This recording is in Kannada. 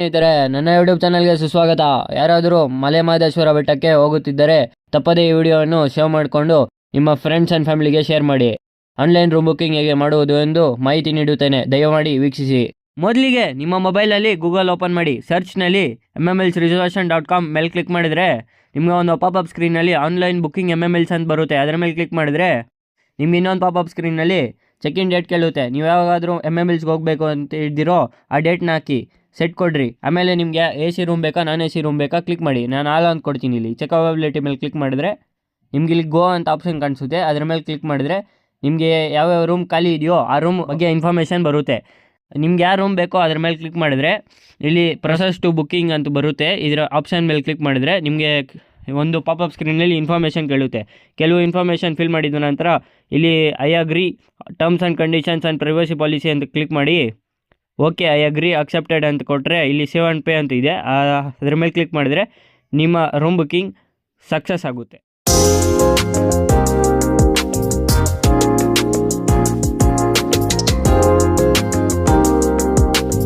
ಸ್ನೇಹಿತರೆ, ನನ್ನ ಯೂಟ್ಯೂಬ್ ಚಾನಲ್ಗೆ ಸುಸ್ವಾಗತ. ಯಾರಾದರೂ ಮಲೆ ಮಹದೇಶ್ವರ ಬೆಟ್ಟಕ್ಕೆ ಹೋಗುತ್ತಿದ್ದರೆ ತಪ್ಪದೇ ಈ ವಿಡಿಯೋವನ್ನು ಸೇವ್ ಮಾಡಿಕೊಂಡು ನಿಮ್ಮ ಫ್ರೆಂಡ್ಸ್ ಆ್ಯಂಡ್ ಫ್ಯಾಮಿಲಿಗೆ ಶೇರ್ ಮಾಡಿ. ಆನ್ಲೈನ್ ರೂಮ್ ಬುಕ್ಕಿಂಗ್ ಹೇಗೆ ಮಾಡುವುದು ಎಂದು ಮಾಹಿತಿ ನೀಡುತ್ತೇನೆ, ದಯಮಾಡಿ ವೀಕ್ಷಿಸಿ. ಮೊದಲಿಗೆ ನಿಮ್ಮ ಮೊಬೈಲಲ್ಲಿ ಗೂಗಲ್ ಓಪನ್ ಮಾಡಿ, ಸರ್ಚ್ನಲ್ಲಿ mmelsreservation.com ಮೇಲೆ ಕ್ಲಿಕ್ ಮಾಡಿದರೆ ನಿಮಗೆ ಒಂದು ಪಾಪಪ್ ಸ್ಕ್ರೀನಲ್ಲಿ ಆನ್ಲೈನ್ ಬುಕ್ಕಿಂಗ್ MMLs ಅಂತ ಬರುತ್ತೆ. ಅದರ ಮೇಲೆ ಕ್ಲಿಕ್ ಮಾಡಿದರೆ ನಿಮ್ಗೆ ಇನ್ನೊಂದು ಪಾಪಪ್ ಸ್ಕ್ರೀನಲ್ಲಿ ಚೆಕ್ ಇನ್ ಡೇಟ್ ಕೇಳುತ್ತೆ. ನೀವು ಯಾವಾಗಾದರೂ MMLಸ್ಗೆ ಹೋಗಬೇಕು ಅಂತ ಇದ್ದೀರೋ ಆ ಡೇಟ್ನ ಹಾಕಿ ಸೆಟ್ ಕೊಡ್ರಿ. ಆಮೇಲೆ ನಿಮಗೆ AC ರೂಮ್ ಬೇಕಾ ನಾನ್ AC ರೂಮ್ ಬೇಕಾ ಕ್ಲಿಕ್ ಮಾಡಿ. ನಾನು ಆಲ್ ಅಂತ ಕೊಡ್ತೀನಿ. ಇಲ್ಲಿ ಚೆಕ್ ಅವೈಲಬಿಲಿಟಿ ಮೇಲೆ ಕ್ಲಿಕ್ ಮಾಡಿದ್ರೆ ನಿಮ್ಗೆ ಇಲ್ಲಿ ಗೋ ಅಂತ ಆಪ್ಷನ್ ಕಾಣಿಸುತ್ತೆ. ಅದರ ಮೇಲೆ ಕ್ಲಿಕ್ ಮಾಡಿದ್ರೆ ನಿಮಗೆ ಯಾವ್ಯಾವ ರೂಮ್ ಖಾಲಿ ಇದೆಯೋ ಆ ರೂಮ್ ಬಗ್ಗೆ ಇನ್ಫಾರ್ಮೇಷನ್ ಬರುತ್ತೆ. ನಿಮ್ಗೆ ಯಾವ ರೂಮ್ ಬೇಕೋ ಅದ್ರ ಮೇಲೆ ಕ್ಲಿಕ್ ಮಾಡಿದರೆ ಇಲ್ಲಿ ಪ್ರೊಸೆಸ್ ಟು ಬುಕ್ಕಿಂಗ್ ಅಂತ ಬರುತ್ತೆ. ಇದರ ಆಪ್ಷನ್ ಮೇಲೆ ಕ್ಲಿಕ್ ಮಾಡಿದರೆ ನಿಮಗೆ ಒಂದು ಪಾಪಪ್ ಸ್ಕ್ರೀನಲ್ಲಿ ಇನ್ಫಾರ್ಮೇಷನ್ ಕೇಳುತ್ತೆ. ಕೆಲವು ಇನ್ಫಾರ್ಮೇಷನ್ ಫಿಲ್ ಮಾಡಿದ ನಂತರ ಇಲ್ಲಿ I agree terms and conditions and privacy policy ಅಂತ ಕ್ಲಿಕ್ ಮಾಡಿ ಓಕೆ ಐ ಅಗ್ರಿ ಅಕ್ಸೆಪ್ಟೆಡ್ ಅಂತ ಕೊಟ್ಟರೆ ಇಲ್ಲಿ ಸೇವ್ ಆ್ಯಂಡ್ ಪೇ ಅಂತ ಇದೆ. ಅದರ ಮೇಲೆ ಕ್ಲಿಕ್ ಮಾಡಿದರೆ ನಿಮ್ಮ ರೂಮ್ ಬುಕ್ಕಿಂಗ್ ಸಕ್ಸಸ್ ಆಗುತ್ತೆ.